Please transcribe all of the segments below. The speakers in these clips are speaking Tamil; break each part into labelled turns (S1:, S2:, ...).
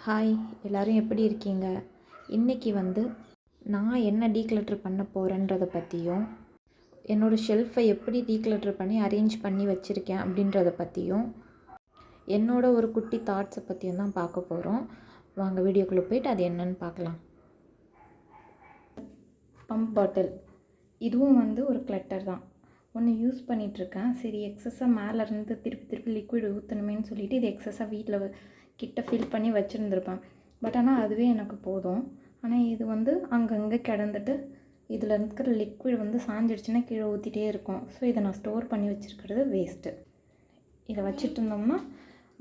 S1: ஹாய், எல்லோரும் எப்படி இருக்கீங்க? இன்றைக்கி நான் என்ன டீக்ளட்டர் பண்ண போகிறேன்றதை பற்றியும், என்னோடய ஷெல்ஃபை எப்படி டீக்ளட்டர் பண்ணி அரேஞ்ச் பண்ணி வச்சுருக்கேன் அப்படின்றத பற்றியும், என்னோட ஒரு குட்டி தாட்ஸை பற்றியும் தான் பார்க்க போகிறோம். வாங்க வீடியோக்குள்ளே போய்ட்டு அது என்னன்னு பார்க்கலாம். பம்ப் பாட்டில் இதுவும் ஒரு கிளட்டர் தான். ஒன்று யூஸ் பண்ணிகிட்ருக்கேன். சரி, எக்ஸஸாக மேலேருந்து திருப்பி லிக்விட் ஊற்றணுமேன்னு சொல்லிவிட்டு இது எக்ஸஸாக வீட்டில் கிட்ட ஃபில் பண்ணி வச்சுருந்துருப்பேன். பட் ஆனால் அதுவே எனக்கு போதும். ஆனால் இது அங்கங்கே கிடந்துட்டு இதில் இருக்கிற லிக்விட் சாஞ்சிடுச்சுன்னா கீழே ஊற்றிட்டே இருக்கும். ஸோ இதை நான் ஸ்டோர் பண்ணி வச்சுருக்கிறது வேஸ்ட்டு. இதை வச்சுட்டு இருந்தோம்னா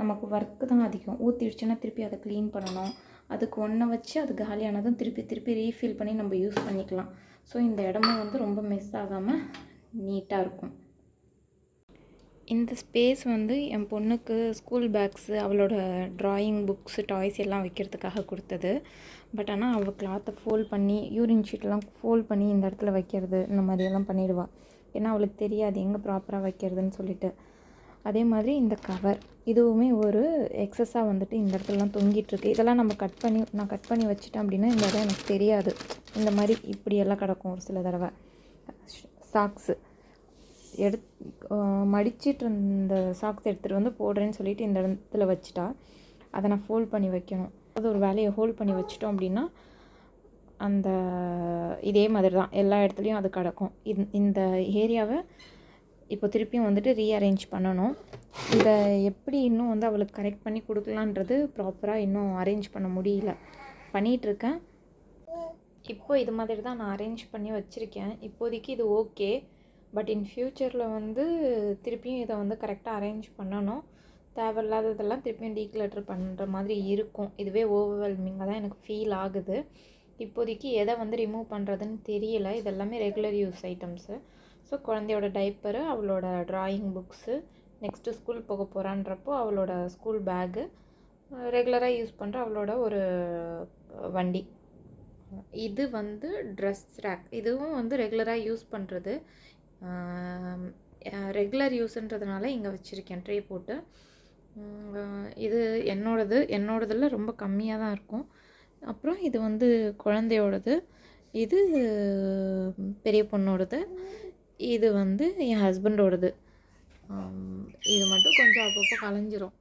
S1: நமக்கு ஒர்க்கு தான் அதிகம். ஊற்றிடுச்சுன்னா திருப்பி அதை க்ளீன் பண்ணணும். அதுக்கு ஒன்றை வச்சு அது காலியானதும் திருப்பி ரீஃபில் பண்ணி நம்ம யூஸ் பண்ணிக்கலாம். ஸோ இந்த இடமும் ரொம்ப மிஸ் ஆகாமல் நீட்டாக இருக்கும். இந்த ஸ்பேஸ் என் பொண்ணுக்கு ஸ்கூல் பேக்ஸு, அவளோட ட்ராயிங் புக்ஸு, டாய்ஸ் எல்லாம் வைக்கிறதுக்காக கொடுத்தது. பட் ஆனால் அவள் கிளாத்தை ஃபோல்ட் பண்ணி யூரின் ஷீட்லாம் ஃபோல்ட் பண்ணி இந்த இடத்துல வைக்கிறது, இந்த மாதிரியெல்லாம் பண்ணிடுவாள். ஏன்னா அவளுக்கு தெரியாது எங்கே ப்ராப்பராக வைக்கிறதுன்னு சொல்லிட்டு. அதே மாதிரி இந்த கவர் இதுவுமே ஒரு எக்ஸஸாக இந்த இடத்துலலாம் தொங்கிட்டுருக்கு. இதெல்லாம் நான் கட் பண்ணி வச்சுட்டேன் அப்படின்னா இந்த இடம் எனக்கு தெரியாது. இந்த மாதிரி இப்படியெல்லாம் கிடக்கும் ஒரு சில தடவை. சாக்ஸு மடிச்சிட்டு இருந்த சாக்ஸ் எடுத்துகிட்டு போடுறேன்னு சொல்லிட்டு இந்த இடத்துல வச்சுட்டா அதை நான் ஃபோல்ட் பண்ணி வைக்கணும். அது ஒரு வேலையை ஹோல்ட் பண்ணி வச்சிட்டோம் அப்படின்னா அந்த இதே மாதிரி தான் எல்லா இடத்துலையும் அது கிடக்கும். இந்த ஏரியாவை இப்போ திருப்பியும் ரீஅரேஞ்ச் பண்ணணும். இதை எப்படி இன்னும் அவளுக்கு கரெக்ட் பண்ணி கொடுக்கலான்றது ப்ராப்பராக இன்னும் அரேஞ்ச் பண்ண முடியல. பண்ணிகிட்ருக்கேன். இப்போ இது மாதிரி தான் நான் அரேஞ்ச் பண்ணி வச்சுருக்கேன். இப்போதைக்கு இது ஓகே. பட் இன் ஃப்யூச்சரில் திருப்பியும் இதை கரெக்டாக அரேஞ்ச் பண்ணணும். தேவையில்லாததெல்லாம் திருப்பியும் டீக்ளட்டர் பண்ணுற மாதிரி இருக்கும். இதுவே ஓவர்வெல்மிங்காக தான் எனக்கு ஃபீல் ஆகுது. இப்போதைக்கு எதை ரிமூவ் பண்ணுறதுன்னு தெரியல. இதெல்லாமே ரெகுலர் யூஸ் ஐட்டம்ஸு. ஸோ குழந்தையோட டைப்பரு, அவளோட ட்ராயிங் புக்ஸு, நெக்ஸ்ட்டு ஸ்கூல் போக போகிறான்றப்போ அவளோட ஸ்கூல் பேகு, ரெகுலராக யூஸ் பண்ணுற அவளோட ஒரு வண்டி. இது ட்ரெஸ் ரேக். இதுவும் ரெகுலராக யூஸ் பண்ணுறது. ரெகுலர் யூஸுன்றதுனால இங்கே வச்சுருக்கேன் ட்ரே போட்டு. இது என்னோடதில் ரொம்ப கம்மியாக தான் இருக்கும். அப்புறம் இது குழந்தையோடது, இது பெரிய பொண்ணோடது, இது என் ஹஸ்பண்டோடது. இது மட்டும் கொஞ்சம் அப்பப்போ கலைஞ்சிரும்.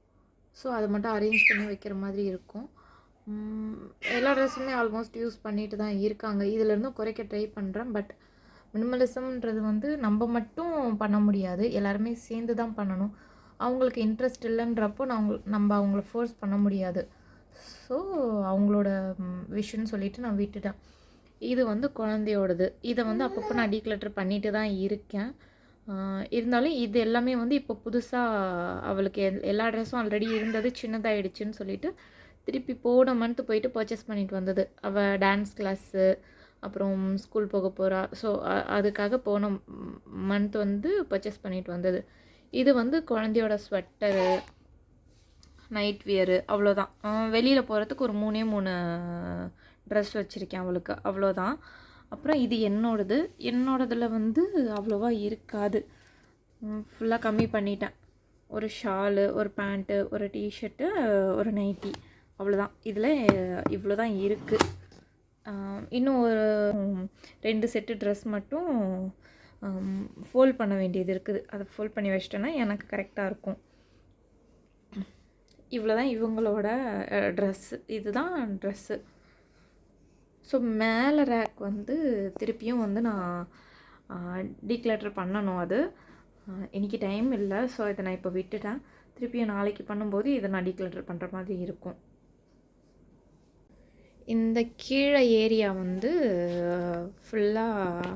S1: ஸோ அதை மட்டும் அரேஞ்ச் பண்ணி வைக்கிற மாதிரி இருக்கும். எல்லா ட்ரெஸ்ஸுமே ஆல்மோஸ்ட் யூஸ் பண்ணிட்டு தான் இருக்காங்க. இதிலேருந்தும் குறைக்க ட்ரை பண்ணுறேன். பட் மினிமலிசம்ன்றது நம்ம மட்டும் பண்ண முடியாது. எல்லாருமே சேர்ந்து தான் பண்ணணும். அவங்களுக்கு இன்ட்ரெஸ்ட் இல்லைன்றப்போ நம்ம அவங்கள ஃபோர்ஸ் பண்ண முடியாது. ஸோ அவங்களோட விஷயம்னு சொல்லிவிட்டு நான் விட்டுட்டேன். இது குழந்தையோடது. இதை அப்பப்போ நான் டீக்ளட்டர் பண்ணிட்டு தான் இருக்கேன். இருந்தாலும் இது எல்லாமே இப்போ புதுசாக அவளுக்கு எல்லா ட்ரெஸ்ஸும் ஆல்ரெடி இருந்தது சின்னதாகிடுச்சுன்னு சொல்லிவிட்டு திருப்பி போன மந்த்து போயிட்டு பர்ச்சேஸ் பண்ணிட்டு வந்தது. அவள் டான்ஸ் கிளாஸு, அப்புறம் ஸ்கூல் போக போகிறா. ஸோ அதுக்காக போன மந்த் பர்ச்சேஸ் பண்ணிட்டு வந்தது. இது குழந்தையோட ஸ்வெட்டரு, நைட் வியரு, அவ்வளோதான். வெளியில் போகிறதுக்கு ஒரு 3 ட்ரெஸ் வச்சுருக்கேன் அவளுக்கு, அவ்வளோதான். அப்புறம் இது என்னோடதில் அவ்வளோவா இருக்காது. ஃபுல்லாக கம்மி பண்ணிட்டேன். ஒரு ஷாலு, ஒரு பேண்ட்டு, ஒரு டிஷர்ட்டு, ஒரு நைட்டி, அவ்வளோதான். இதில் இவ்வளோ தான் இருக்குது. இன்னும் ஒரு 2 செட்டு ட்ரெஸ் மட்டும் ஃபோல்ட் பண்ண வேண்டியது இருக்குது. அதை ஃபோல்ட் பண்ணி வச்சிட்டேன்னா எனக்கு கரெக்டாக இருக்கும். இவ்வளோ தான் இவங்களோட ட்ரெஸ்ஸு. இதுதான் ட்ரெஸ்ஸு. ஸோ மேலே ரேக் திருப்பியும் நான் டீக்ளட்டர் பண்ணணும். அது இன்றைக்கி டைம் இல்லை. ஸோ இதை நான் இப்போ விட்டுட்டேன். திருப்பியும் நாளைக்கு பண்ணும்போது இதை நான் டீக்ளட்டர் பண்ணுற மாதிரி இருக்கும். இந்த கீழே ஏரியா ஃபுல்லாக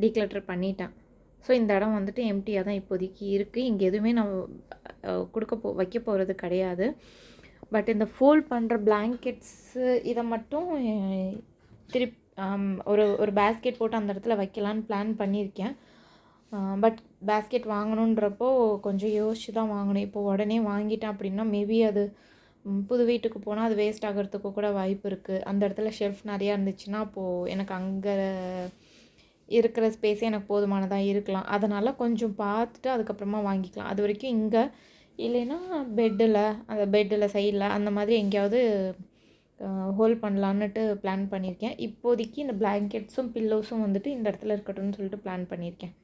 S1: டீக்ளட்டர் பண்ணிட்டேன். ஸோ இந்த இடம் எம்டியாக தான் இப்போதைக்கு இருக்குது. இங்கே எதுவுமே நான் வைக்க போகிறது கிடையாது. பட் இந்த ஃபோல்ட் பண்ணுற பிளாங்கெட்ஸு இதை மட்டும் ஒரு பேஸ்கெட் போட்டு அந்த இடத்துல வைக்கலான்னு பிளான் பண்ணியிருக்கேன். பட் பேஸ்கெட் வாங்கணுன்றப்போ கொஞ்சம் யோசிச்சு தான் வாங்கணும். இப்போ உடனே வாங்கிட்டேன் அப்படின்னா மேபி அது புது வீட்டுக்கு போனால் அது வேஸ்ட் ஆகிறதுக்கு கூட வாய்ப்பு இருக்குது. அந்த இடத்துல ஷெல்ஃப் நிறையா இருந்துச்சுன்னா அப்போது எனக்கு அங்கே இருக்கிற ஸ்பேஸே எனக்கு போதுமானதாக இருக்கலாம். அதனால் கொஞ்சம் பார்த்துட்டு அதுக்கப்புறமா வாங்கிக்கலாம். அது வரைக்கும் இங்கே இல்லைன்னா அந்த பெட்டில் சைடில் அந்த மாதிரி எங்கேயாவது ஹோல்ட் பண்ணலான்னுட்டு பிளான் பண்ணியிருக்கேன். இப்போதைக்கு இந்த பிளாங்கெட்ஸும் பில்லோஸும் வந்துட்டு இந்த இடத்துல இருக்கட்டும்னு சொல்லிட்டு பிளான் பண்ணியிருக்கேன்.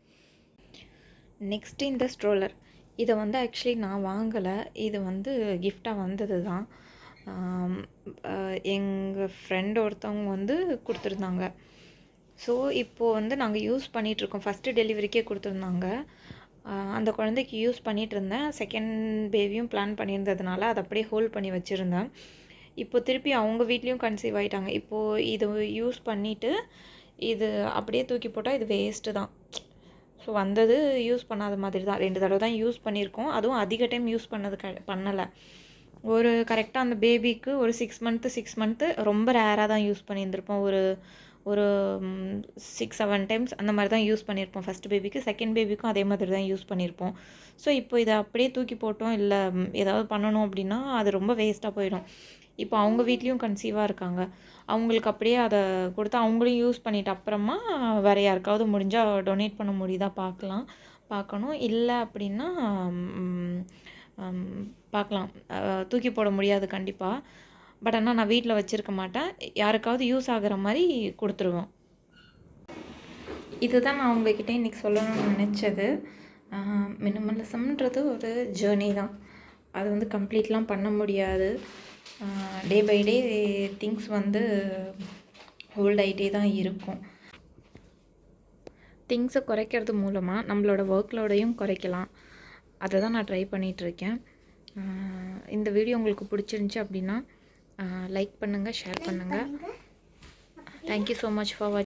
S1: நெக்ஸ்ட்டு இந்த ஸ்ட்ரோலர். இதை வந்து ஆக்சுவலி நான் வாங்கலை, இது வந்து கிஃப்டாக வந்தது தான். எங்கள் ஃப்ரெண்ட் ஒருத்தவங்க வந்து கொடுத்துருந்தாங்க. ஸோ இப்போது வந்து நாங்கள் யூஸ் பண்ணிகிட்ருக்கோம். ஃபஸ்ட்டு டெலிவரிக்கே கொடுத்துருந்தாங்க. அந்த குழந்தைக்கு யூஸ் பண்ணிகிட்டு இருந்தேன். செகண்ட் பேபியும் பிளான் பண்ணியிருந்ததுனால அதை அப்படியே ஹோல்ட் பண்ணி வச்சுருந்தேன். இப்போ திருப்பி அவங்க வீட்லேயும் கன்சீவ் ஆகிட்டாங்க. இப்போது இது யூஸ் பண்ணிவிட்டு இது அப்படியே தூக்கி போட்டால் இது வேஸ்ட்டு தான். ஸோ வந்தது யூஸ் பண்ணாத மாதிரி தான். 2 தடவை தான் யூஸ் பண்ணியிருக்கோம். அதுவும் அதிக டைம் யூஸ் பண்ணலை. ஒரு கரெக்டாக அந்த பேபிக்கு ஒரு 6 மந்த்து ரொம்ப ரேராக தான் யூஸ் பண்ணியிருந்திருப்போம். ஒரு 6-7 டைம்ஸ் அந்த மாதிரி தான் யூஸ் பண்ணியிருப்போம் ஃபஸ்ட் பேபிக்கு. செகண்ட் பேபிக்கும் அதே மாதிரி தான் யூஸ் பண்ணியிருப்போம். ஸோ இப்போ இதை அப்படியே தூக்கி போட்டோம், இல்லை ஏதாவது பண்ணணும் அப்படின்னா அது ரொம்ப வேஸ்ட்டாக போயிடும். இப்போ அவங்க வீட்லேயும் கன்சீவாக இருக்காங்க. அவங்களுக்கு அப்படியே அதை கொடுத்து அவங்களும் யூஸ் பண்ணிவிட்டு அப்புறமா வேறு யாருக்காவது முடிஞ்சால் டொனேட் பண்ண முடியுதா பார்க்கணும். இல்லை அப்படின்னா பார்க்கலாம். தூக்கி போட முடியாது கண்டிப்பாக. பட் ஆனால் நான் வீட்டில் வச்சுருக்க மாட்டேன். யாருக்காவது யூஸ் ஆகிற மாதிரி கொடுத்துருவோம். இதுதான் நான் உங்ககிட்ட இன்றைக்கி சொல்லணும்னு நினச்சது. மினிமலிசம்ன்றது ஒரு ஜேர்னி தான். அது வந்து கம்ப்ளீட்லாம் பண்ண முடியாது. டே பை டே திங்ஸ் வந்து ஹோல்ட் ஆகிட்டே தான் இருக்கும். திங்ஸை குறைக்கிறது மூலமாக நம்மளோட ஒர்க்லோடையும் குறைக்கலாம். அதை தான் நான் ட்ரை பண்ணிகிட்ருக்கேன். இந்த வீடியோ உங்களுக்கு பிடிச்சிருந்துச்சி அப்படின்னா லைக் பண்ணுங்கள், ஷேர் பண்ணுங்கள். தேங்க்யூ ஸோ மச் ஃபார் வாட்சிங்.